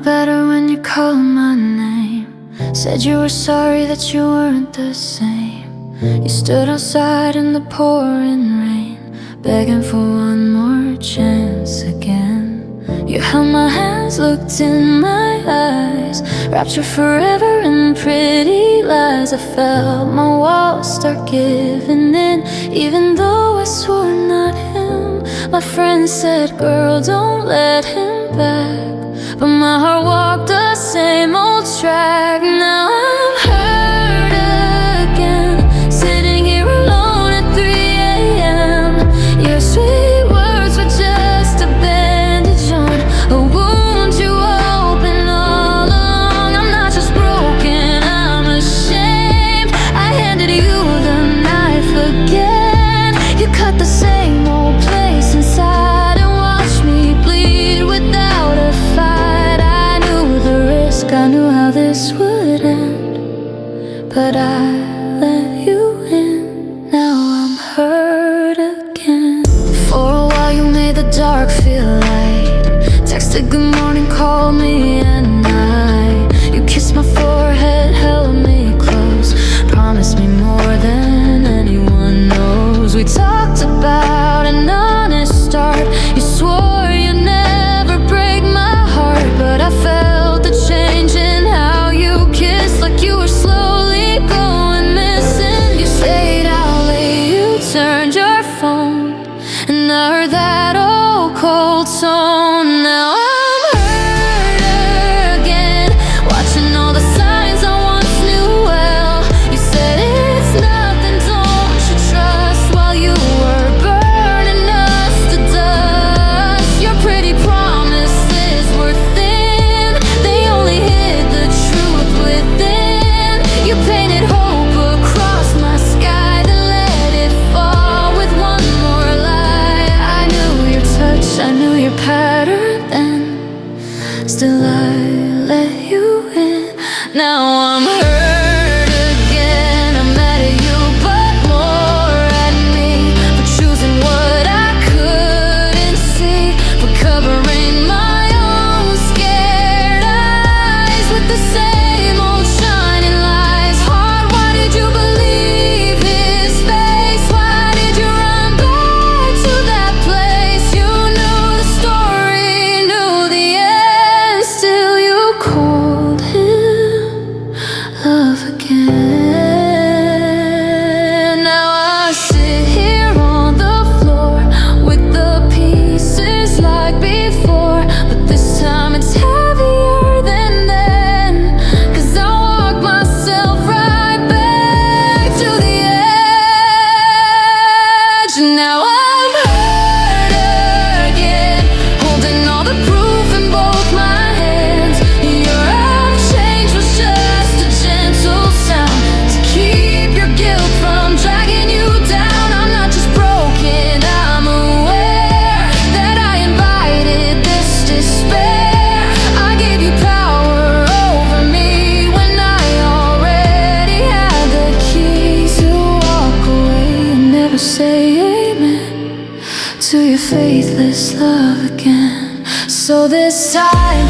better when you called my name. Said you were sorry that you weren't the same. You stood outside in the pouring rain, begging for one more chance again. You held my hands, looked in my eyes, wrapped you forever in pretty lies. I felt my walls start giving in, even though I swore not him. My friend said, girl, don't let him back, but my heart walked the same old track. Now I'm hurt again, sitting here alone at 3 a.m. Your sweet words were just a bandage on a wound you opened all along. I'm not just broken, I'm ashamed. I handed you the knife again. You cut the same old place inside and watched me bleed without a fight. I knew the risk, I knew how this would end, but I let you in. Now I'm hurt again. For a while you made the dark feel light, texted good morning, called me at night. You kissed my forehead, held me close, promised me more than anyone knows. We talked about an honest start. You swore you'd never break my heart, but I felt the change in how you kissed, like you were slowly going missing. You stayed out late, you turned your phone, and I heard that old cold tone. Now I'm hurt again, watching all the signs I once knew well. You said it's nothing, don't you trust, while you were burning us to dust. Your pretty promises were thin, they only hid the truth within. You painted hope across my sky, then let it fall with one more lie. I knew your touch, I knew your pattern then, still I let you in. Now I'm hurt again, I'm mad at you, but more at me for choosing what I couldn't see, for covering my own scared eyes with the same old shining lies. Heart, why did you believe his face? Why did you run back to that place? You knew the story, knew the end, still you called him love again. Now I sit here on the floor with the pieces like before, but this time it's heavier than then, 'cause I walked myself right back to the edge. Now I'm hurt again, holding all the proof in both my hands. Your I've changed was just a gentle sound to keep your guilt from dragging you down. I'm not just broken, I'm aware that I invited this despair. I gave you power over me when I already had the key to walk away and never say amen to your faithless love again. So this time,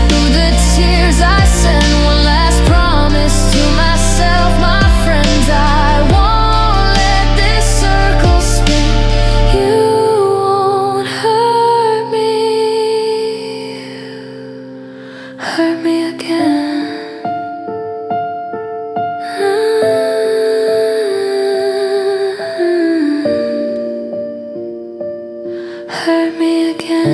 through the tears I send, one last promise to myself, my friends, I won't let this circle spin. You won't hurt me again. Hurt me again.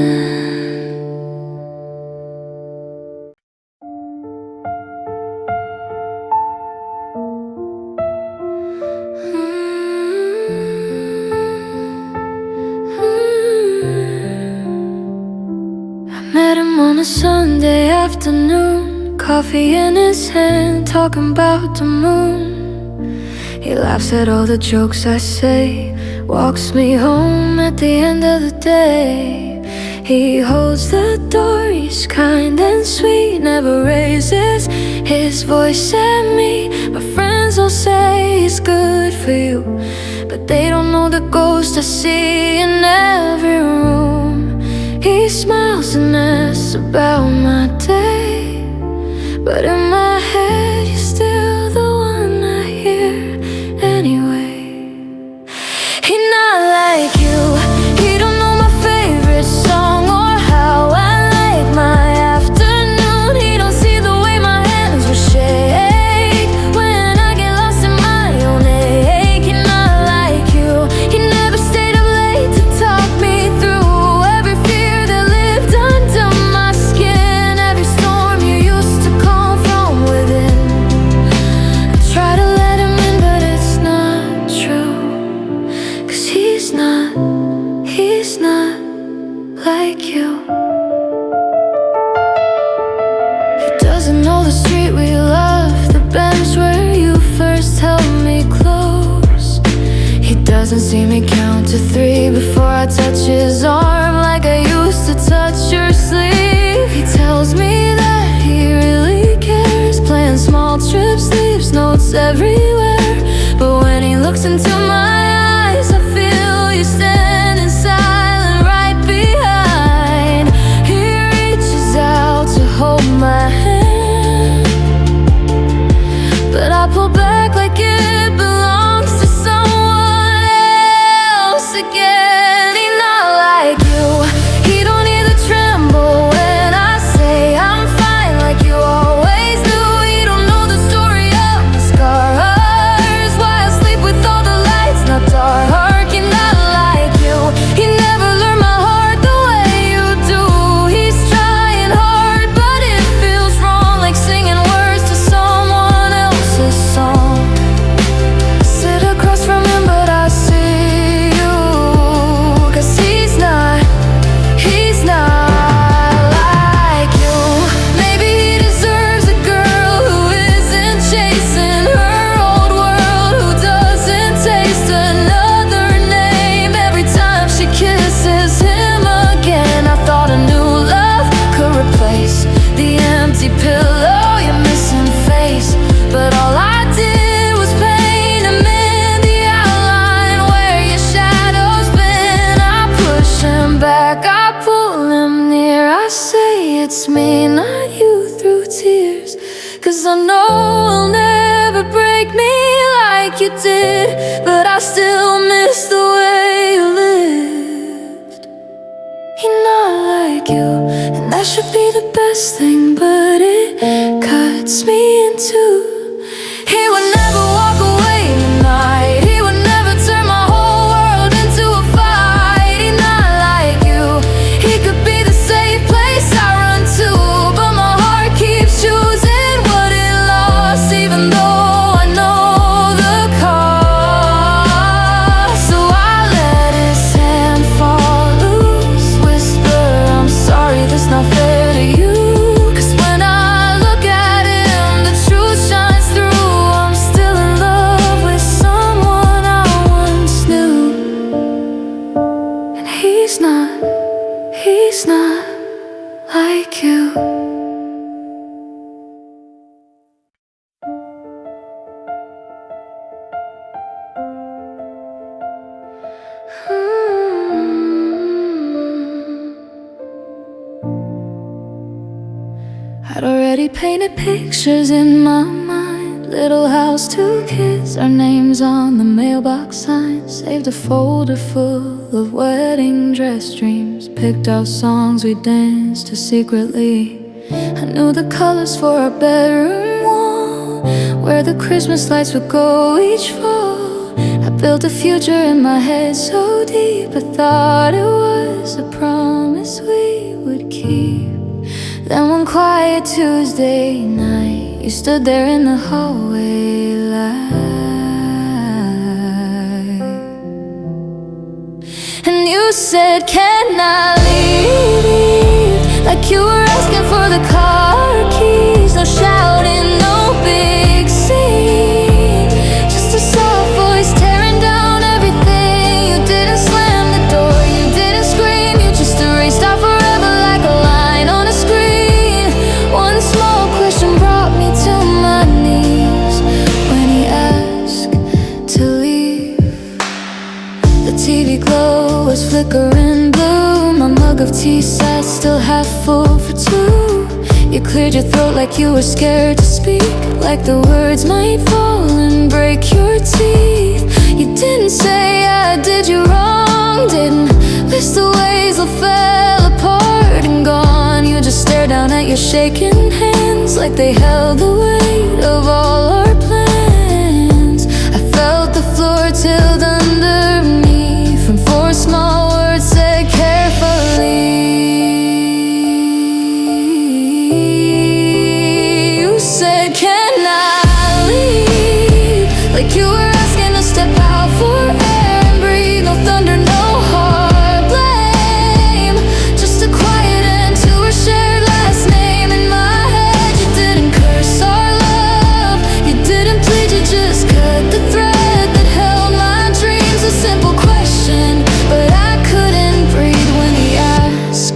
I met him on a Sunday afternoon, coffee in his hand, talking about the moon. He laughs at all the jokes I say, walks me home at the end of the day. He holds the door, he's kind and sweet, never raises his voice at me. My friends all say he's good for you, but they don't know the ghost I see in every room. He smiles and asks about my day. but in my head you're still the one I hear anyway. He not like you. He don't know my favorite song or how I like my afternoon. He don't see the way my hands will shake when I get lost in my own ache. He not like you. He never stayed up late to talk me through every fear that lived under my skin, every storm you used to calm from within. I try to let him in, but it's not true, 'cause he's not like you. He doesn't know the street we love, the bench where you first held me close. He doesn't see me count to 3 before I touch his arm, like I used to touch your sleeve. He tells me that he really cares, playing small trips, leaves notes everywhere. But when he looks into my eyes, I feel you standing silent right behind. He reaches out to hold my hand, but I pull back like it belongs to someone else again. He's not like you. He don't either tremble when I say I'm fine, like you always knew. He don't know the story of my scars, why I sleep with all the lights not dark. He's not like you. He never learned my heart the way you do. He's trying hard, but it feels wrong, like singing words to someone else's song. I sit across from him, but I see you, 'cause he's not like you. Maybe he deserves a girl who isn't chasing her old world, who doesn't taste another name every time she kisses him again. I thought a new love could replace the empty pillow, your missing face, but all I did was paint him in the outline where your shadow's been. I push him back, I pull him near, I say it's me, not you, through tears, 'cause I know it'll never break me like you did, but I still miss the way you lived. He's not like you, and that should be the best thing, but it cuts me in two. He would never walk away tonight. He would never turn my whole world into a fight. He's not like you. He could be the safe place I run to, but my heart keeps choosing what it lost, even though I know the cost. So I let his hand fall loose, whisper, I'm sorry, that's not fair to you. 'Cause when I look at him, the truth shines through. I'm still in love with someone I once knew, and he's not like you. I'd already painted pictures in my mind. Little house, 2 kids, our names on the mailbox sign. Saved a folder full of wedding dress dreams. Picked out songs we danced to secretly. I knew the colors for our bedroom wall, where the Christmas lights would go each fall. I built a future in my head so deep, I thought it was a promise we would keep. Then one quiet Tuesday night, you stood there in the hallway light, and you said, can I leave? Like you were asking for the car keys. No shouting, no big scene, just a soft voice tearing down everything. You didn't slam the door, you didn't scream, you just erased out forever like a line on a screen. One small question brought me to my knees when he asked to leave. The TV glow was flickering blue. My mug of tea sat still half full for 2. You cleared your throat like you were scared to speak, like the words might fall and break your teeth. You didn't say I did you wrong, didn't list the ways that fell apart and gone. You just stared down at your shaking hands like they held the weight of all our plans. I felt the floor tilled under me from 4 small words said carefully. You said, can I leave? Like you were asking to step out for air and breathe. No thunder, no heart blame, just a quiet end to our shared last name. In my head you didn't curse our love, you didn't plead, you just cut the thread that held my dreams. A simple question, but I couldn't breathe when he asked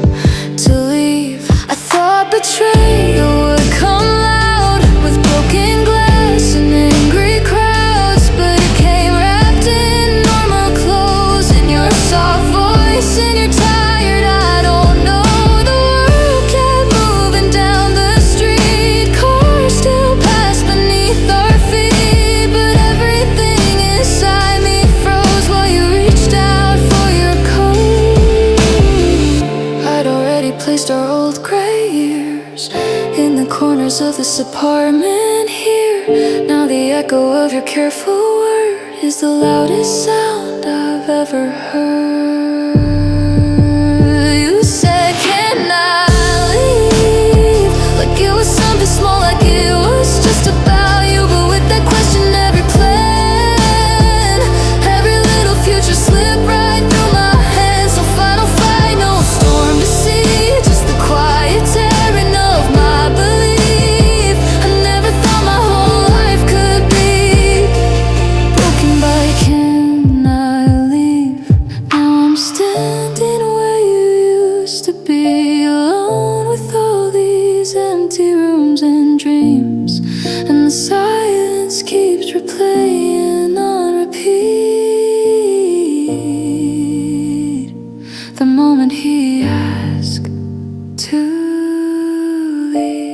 to leave. I thought betrayal would come loud with broken glass and angry crowds, but it came wrapped in normal clothes and your soft voice and you're tired. I don't know. The world kept moving down the street, cars still passed beneath our feet, but everything inside me froze while you reached out for your coat. I'd already placed our old gray years in the corners of this apartment here. Now the echo of your careful word is the loudest sound I've ever heard. You said, can I leave? Like it was something small, like it was just about you. But with that question, every plan, every little future slipped right through my hands. No final fight, no storm to see, just the quiet tearing of my belief. I never thought my whole life could be broken by can I leave? Now I'm standing where you used to be, alone with all these empty rooms and dreams, and the silence keeps replaying on repeat. The moment he asked to leave.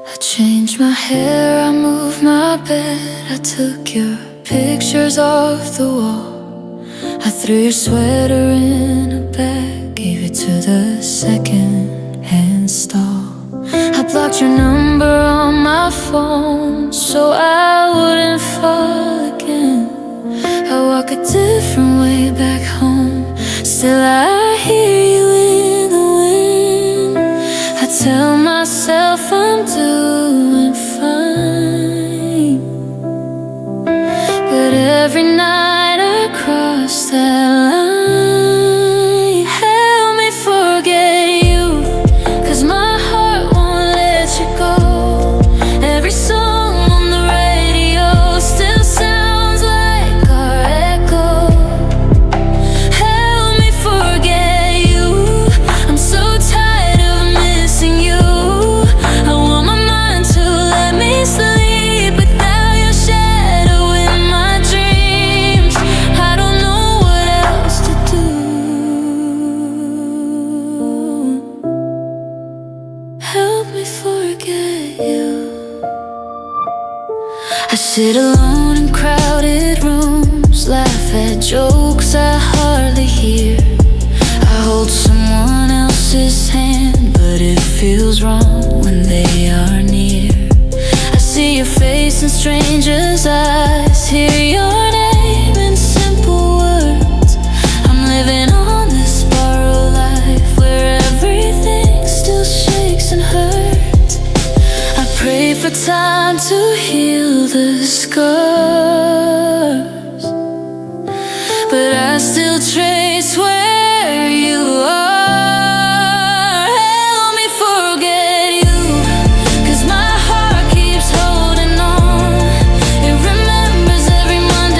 I changed my hair, I moved my bed, I took your pictures off the wall. I threw your sweater in a bag, gave it to the second-hand stall. I blocked your number on my phone so I wouldn't fall again. I walk a different way back home, still I hear you in the wind. I tell myself I'm doing fine, but every night I cross that line. Help me forget you, 'cause my heart won't let you go. Every song on the radio still sounds like our echo. Help me forget you, I'm so tired of missing you. I want my mind to let me sleep without your shadow in my dreams. I don't know what else to do. Help me forget you. I sit alone in crowded rooms, laugh at jokes I hardly hear. I hold someone else's hand, but it feels wrong when they are near. I see your face in strangers' eyes, hear your name in simple words. I'm living on this borrowed life where everything still shakes and hurts. I pray for time to heal the scars, but I still trace where you are. Help me forget you, 'cause my heart keeps holding on. It remembers every Monday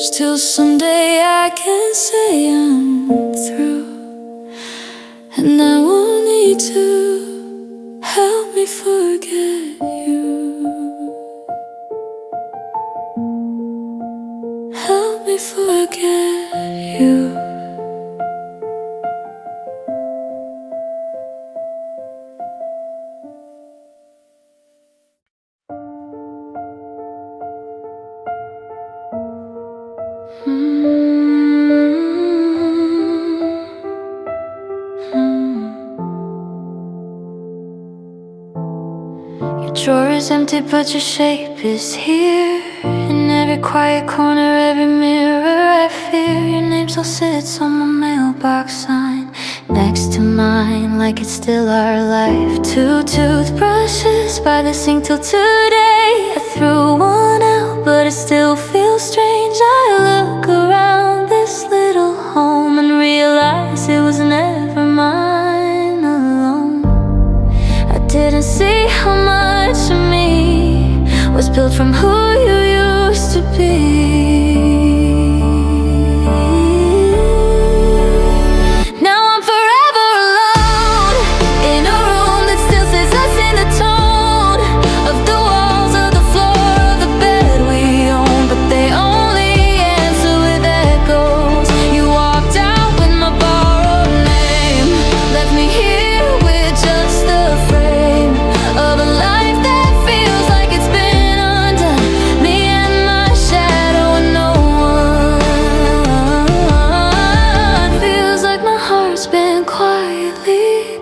till someday I can say I'm through. And I want you to help me forget you. Help me forget you. Your drawer is empty, but your shape is here. In every quiet corner, every mirror I fear. Your name still sits on my mailbox sign next to mine, like it's still our life. 2 toothbrushes by the sink till today. I threw one out, but it still feels strange. I look around this little home and realize it was never mine alone. I didn't see how much of me was built from who you used to be.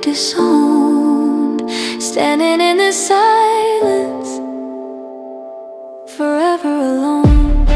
Disowned, standing in this silence, forever alone.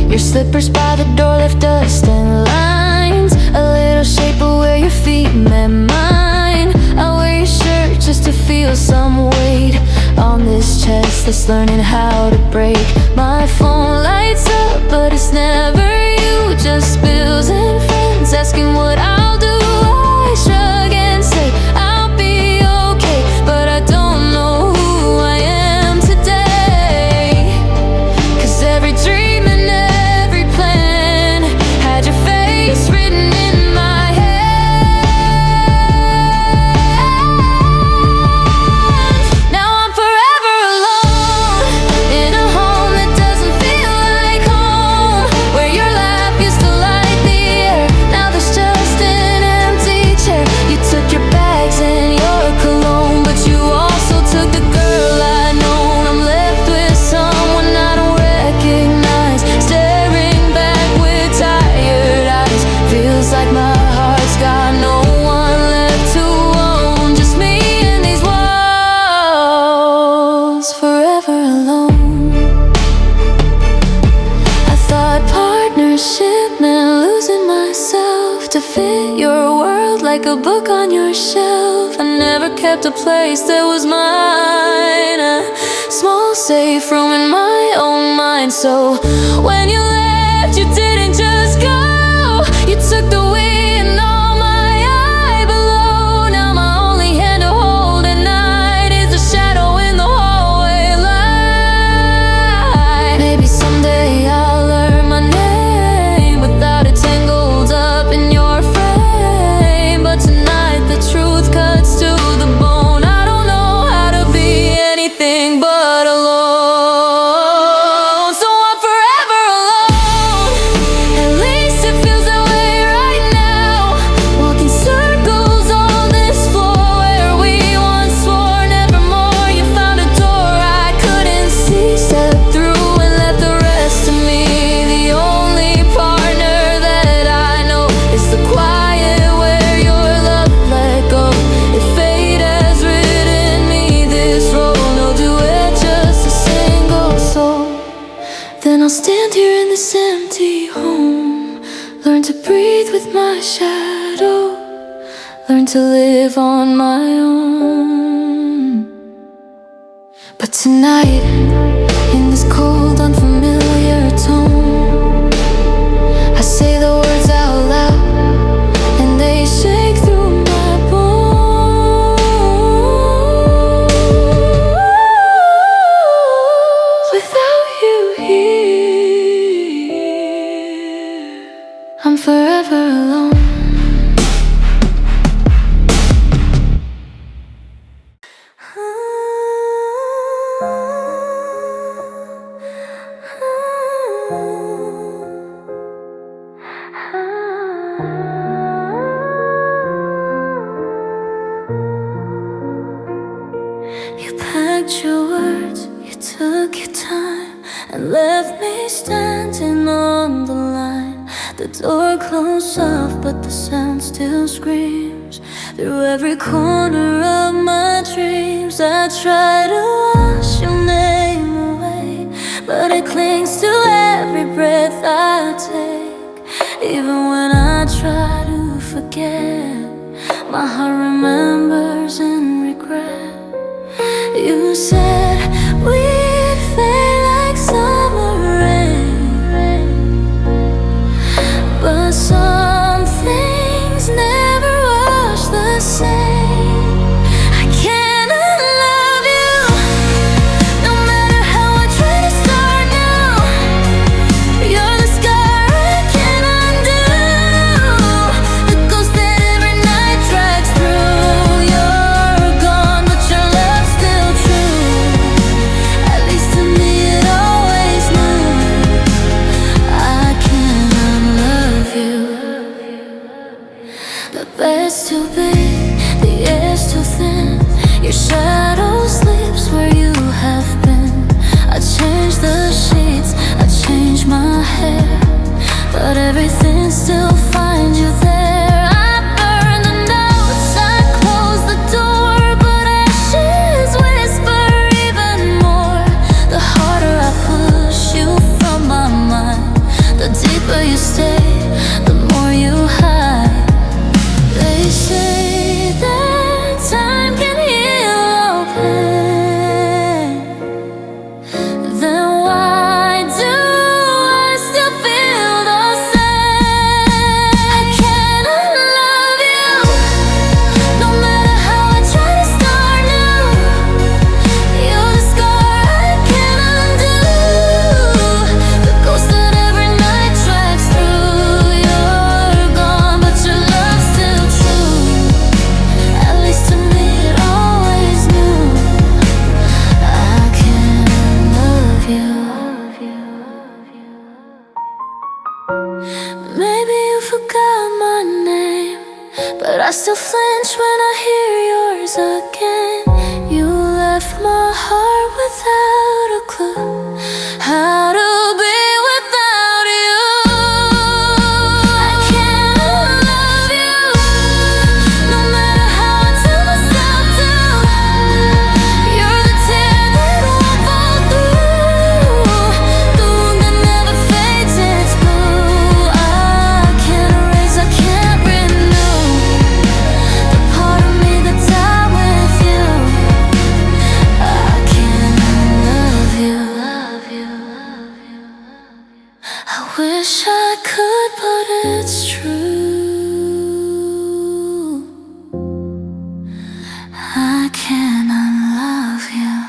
Your slippers by the door left dust and lines, a little shape of where your feet met mine. I wear your shirt just to feel some weight on this chest that's learning how to break. My phone lights up, but it's never you, just bills and friends asking what I'll do. I shrug and say I'll be okay, but I don't know who I am today. 'Cause every dream and every plan had your face written in my hand. Now I'm forever alone in a home that doesn't feel like home, where your laugh used to light the air. Now there's just an empty chair. You took your bags and your cologne, but you also took the girl I know. I'm left with someone I don't recognize, staring back with tired eyes. Feels like my heart's got no one left to own, just me and these walls, forever alone. I thought partnership meant losing myself to fit your world like a book on your shelf. I never kept a place that was mine, a small safe room in my own mind. So when you left, you didn't just go, you took the wind on my eye below. Now my only hand to hold at night is a shadow in the hallway light. Maybe someday I'll learn my name without it tangled up in your frame, but tonight the truth cuts to the bone. I don't know how to be anything but alone. So I'm forever alone. At least it feels that way right now. Walking circles on this floor where we once swore nevermore. You found a door I couldn't see, stepped through and left the rest of me. The only partner that I know is the quiet where your love let go. If fate has written me this role, no duet, just a single soul. Then I'll stand here in this empty home, learn to breathe with my shadow, learn to live on my own. But tonight, in this cold, unfamiliar tone, I say the words out loud, and they shake through my bones. Without you alone. You packed your words, you took your time, and left me standing on the line. The door closed soft, but the sound still screams through every corner of my dreams. I try to wash your name away, but it clings to every breath I take. Even when I try to forget, my heart remembers in regret. You said we'd fade like summer rain, but some things never wash the same. I cannot love you, no matter how I try to start now. You're the scar I can't undo, the ghost that every night drags through. You're gone, but your love's still true. At least to me it always knew. I cannot love you. The bed's too big, the air's too thin. Your shadow sleeps where you have been. I changed the sheets, I changed my hair, but everything still finds you there. I burned the notes, I closed the door, but ashes whisper even more. The harder I push you from my mind, the deeper you stay, the more you hide. They say that time can heal all pain. Then why do I still feel the same? I cannot love you, no matter how I try to start new. You're the scar I can't undo, the ghost that every night drags through. You're gone, but your love's still true. At least to me it always knew. I can't love you. Maybe you forgot my name, but I still flinch when I hear yours again. You left my heart without a clue how to be without you. I cannot love you, no matter how I tell myself to. You're the tear that won't fall through, the wound that never fades its blue. I can't erase, I can't renew the part of me that died with you. I cannot love you. I wish I could, but it's true. I cannot love you.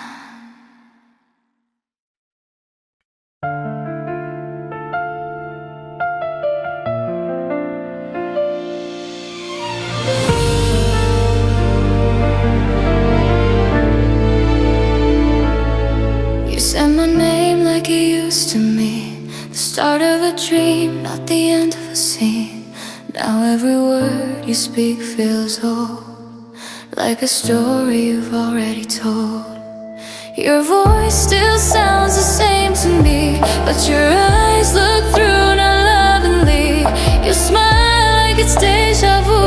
You said my name like you used to me, the start of a dream, not the end of a scene. Now every word you speak feels old, like a story you've already told. Your voice still sounds the same to me, but your eyes look through not lovingly. You smile like it's deja vu,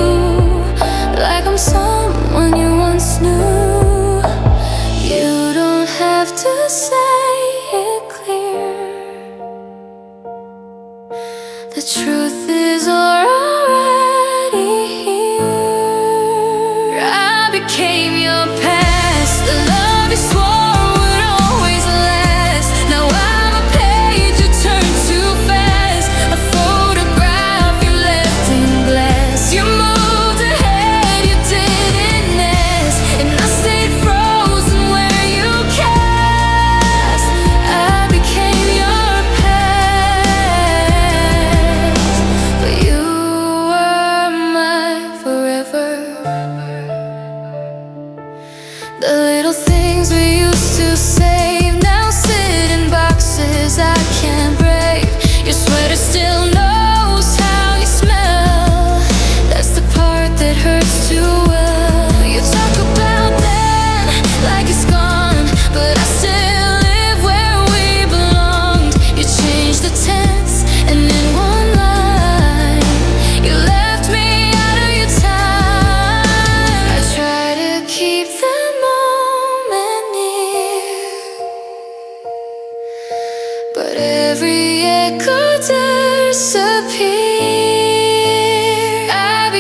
like I'm someone you once knew. You don't have to say it clear, the truth is already here. I became your past, the love you swore would always last. Now I'm a page you turned too fast, a photograph you left in glass. You moved ahead, you did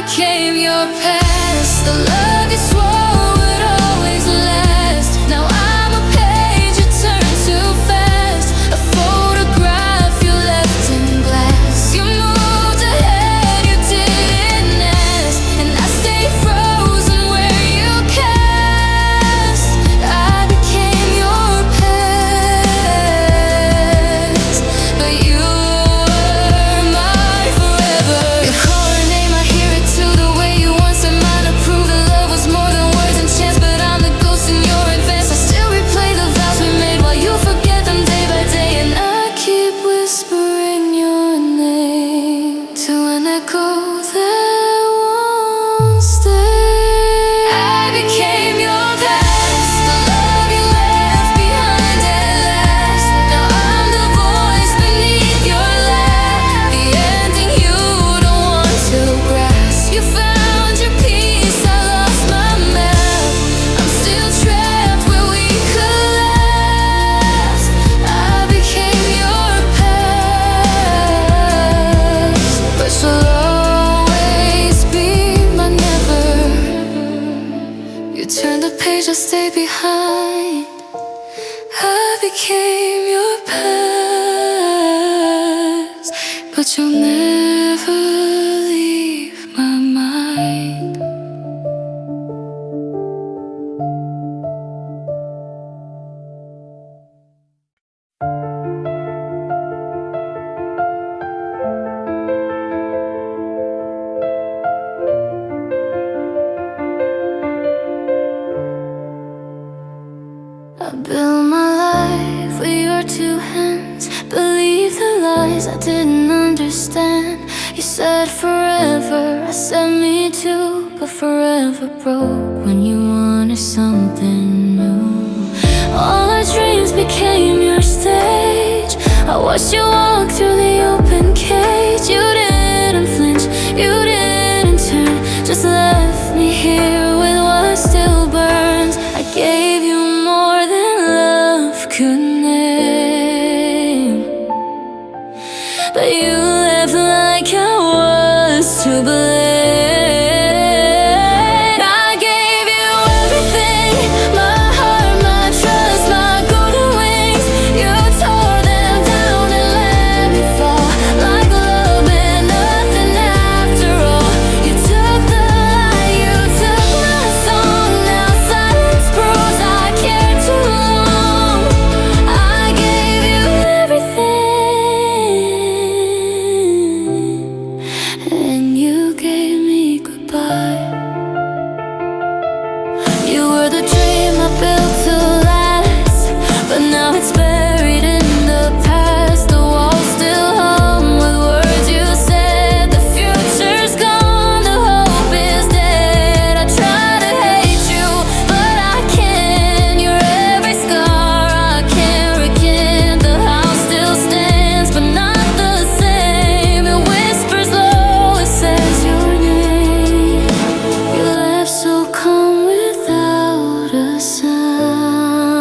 became your past. The love you swore would always last. Now I'm a page you turned too fast, a photograph you left in glass. You moved ahead, you didn't ask, and I stay frozen where you cast. I became your past, but you were mine forever. You call her name, I hear it too, the way you once said mine to prove that love was more than words and chance. But I'm the ghost in your advance. I still replay the vows we made while you forget them day by day. And I keep whispering your name to an echo that won't stay. I became your past, the love you left behind at last. Now I'm the voice beneath your laugh, the ending you don't want to grasp. You found your peace, I lost my map. I'm still trapped where we collapsed. I became your past, but you'll always be my never. You turned the page, I stayed behind. I became your past, but you'll never leave my mind. I built my life with your two hands. Believe the lies I didn't understand. You said forever, I said me too. But forever broke when you wanted something new. All our dreams became your stage. I watched you walk through the open cage. You didn't flinch, you didn't turn, just left me here with what still burns. I gave you more than love could name, but you left like I was to blame. I gave you everything, my heart, my trust, my golden wings. You tore them down and let me fall, like love meant nothing after all. You took the light, you took my song. Now silence proves I cared too long. I gave you everything, and you gave me goodbye. You were the dream I built to last, but now it's buried in the past. The walls still hum with words you said. The future's gone, the hope is dead. I try to hate you, but I can't. You're every scar I can't recant. The house still stands, but not the same. It whispers low, it says your name. You left so calm without a sound,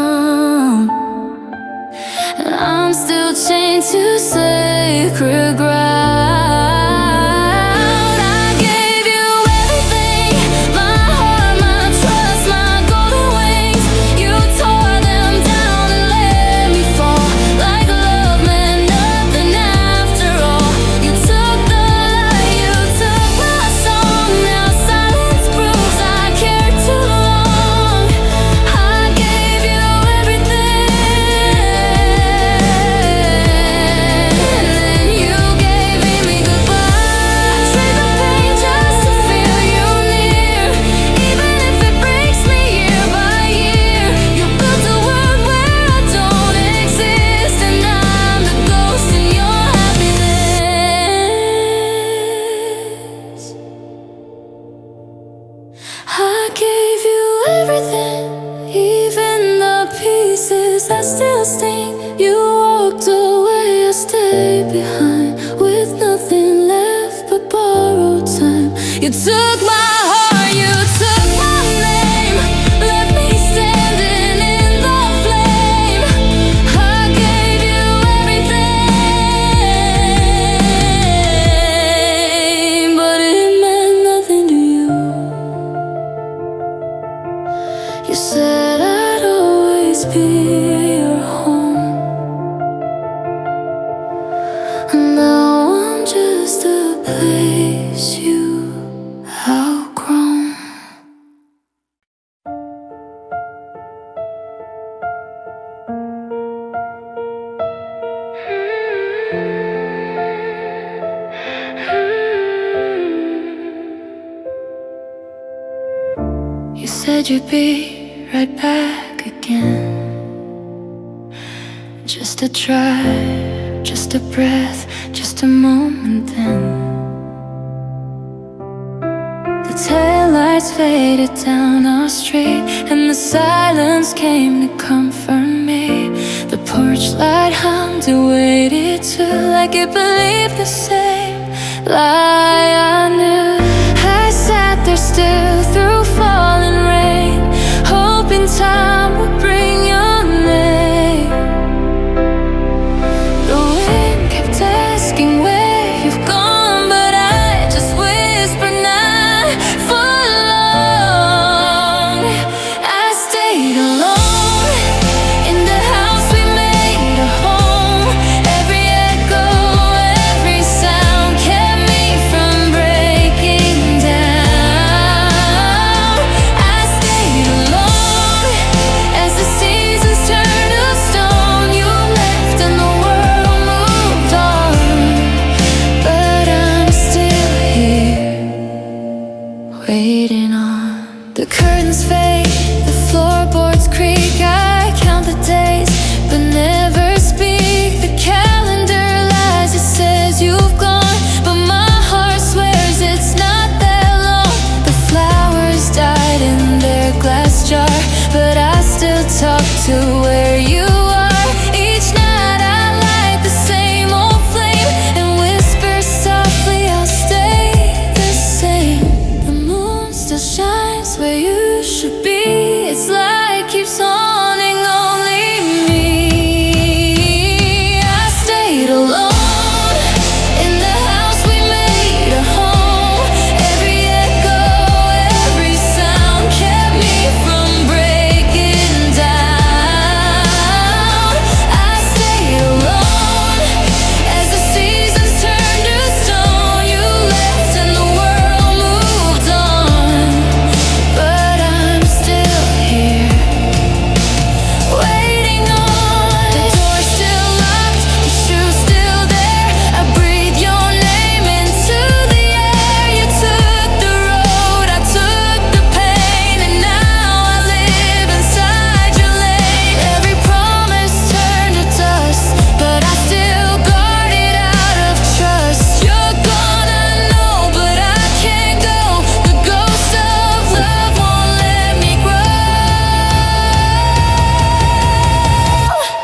and I'm still chained to sacred ground. I gave you everything, my heart, my trust, my golden wings. You tore them down and let me fall, like love meant nothing after all. You took the light, you took my song. Now silence proves I cared too long. I gave you everything, and then you gave me goodbye. I trade the pain just to feel you near, even if it breaks me year by year. You built a world where I don't exist, and I'm the ghost in your happiness. I gave you everything, even the pieces that still sting. You walked away, I stayed behind with nothing left but borrowed time. You took my heart, you took my name, left me standing in the flame. I gave you everything, but it meant nothing You said you'd be right back again. Just a drive, just a breath, just a moment then. The taillights faded down our street, and the silence came to comfort me. The porch light hummed and waited too, like it believed the same lie I knew. I sat there still through falling rain, hoping time would bring your name. The wind kept asking where you've gone, but I just whispered not for long. I stayed alone in the house we made a home. Every echo, every sound kept me from breaking down. I stayed alone as the seasons turned to stone. You left and the world moved on, but I'm still here, waiting on. The curtains fade, the floorboards creak. I count the days, but never speak. The calendar lies, it says you've gone, but my heart swears it's not that long. The flowers died in their glass jar, but I still talk to where you are. Each night I light the same old flame and whisper softly, I'll stay the same. The moon still shines where you should be. It's like keeps haunting only me. I stayed alone in the house we made a home. Every echo, every sound kept me from breaking down. I stayed alone as the seasons turned to stone. You left and the world moved on, but I'm still here, waiting on. The door's still locked, your shoes still there. I breathe your name into the air. You took the road, I took the pain, and now I live inside your lane. Every promise turned to dust, but I still guard it out of trust. You're gone, I know, but I can't go. The ghost of love won't let me grow.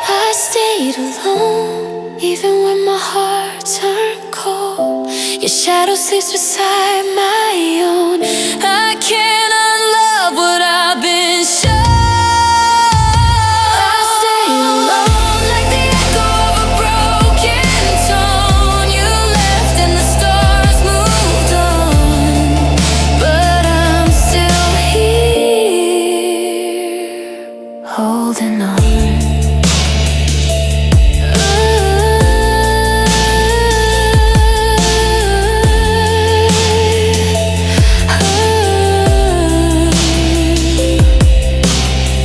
I stayed alone, even when my heart turned cold. Your shadow sleeps beside my own. I can't unlove what I've been shown. I stayed alone like the echo of a broken tone. You left and the stars moved on, but I'm still here, holding on.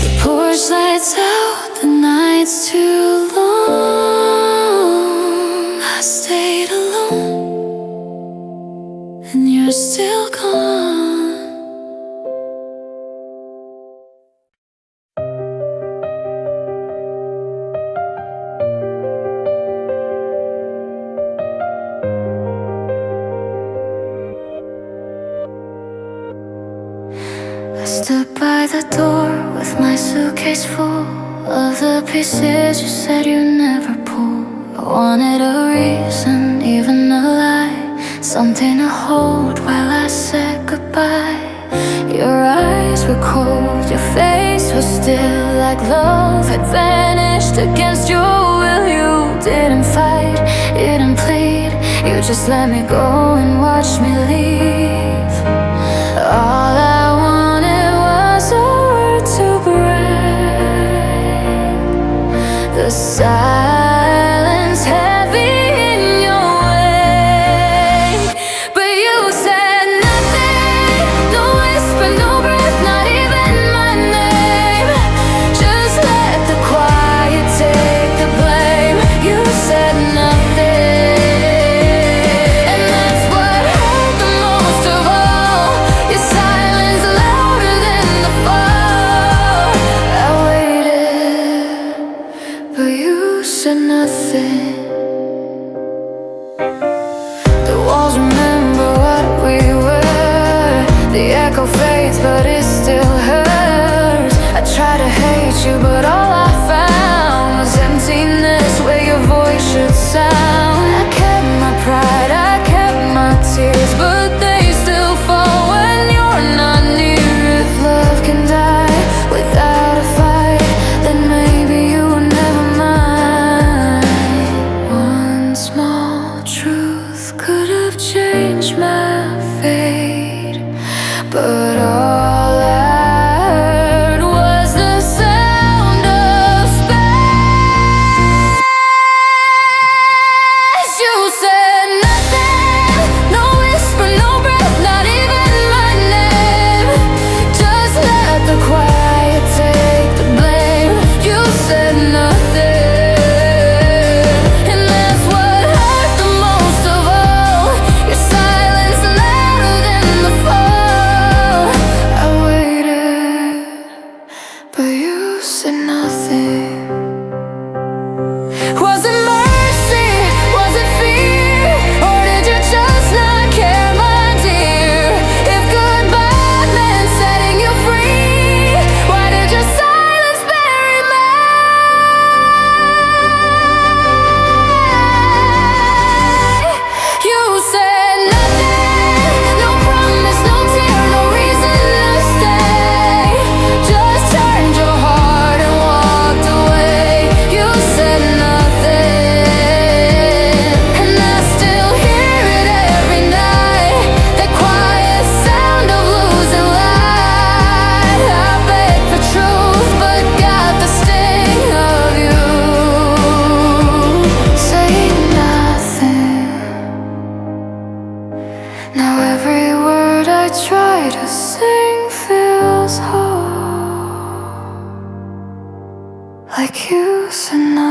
The porch lights out, the night's too long. I stayed alone, and you're still gone. I stood by the door with my suitcase full of the pieces you said you never pull. I wanted a reason, even a lie, something to hold while I said goodbye. Your eyes were cold, your face was still, like love had vanished against your will. You didn't fight, didn't plead, you just let me go and watch me leave. All I wanted was a word to break the silence heavy in your wake. But you said nothing, no whisper, no breath, not even my name. Just let the quiet take the blame. You said nothing, and that's what hurt the most. but all I heard was the sound of space. You said nothing, no whisper, no breath, not even my name. Just let the quiet take the blame. You said nothing, and that's what hurt the most of all. Your silence louder than the fall. I waited, but you said nothing. Was it mercy? Was it fear? Or did you just not care, my dear? If goodbye meant setting you free, why did your silence bury me? You said nothing, no promise, no tear, no reason to stay. Just turned your heart and walked away. You said nothing, and I still hear it every night. That quiet sound of losing light. I begged for truth, but got the sting of you. Say nothing. Now every word I try to sing feels whole, like you said nothing.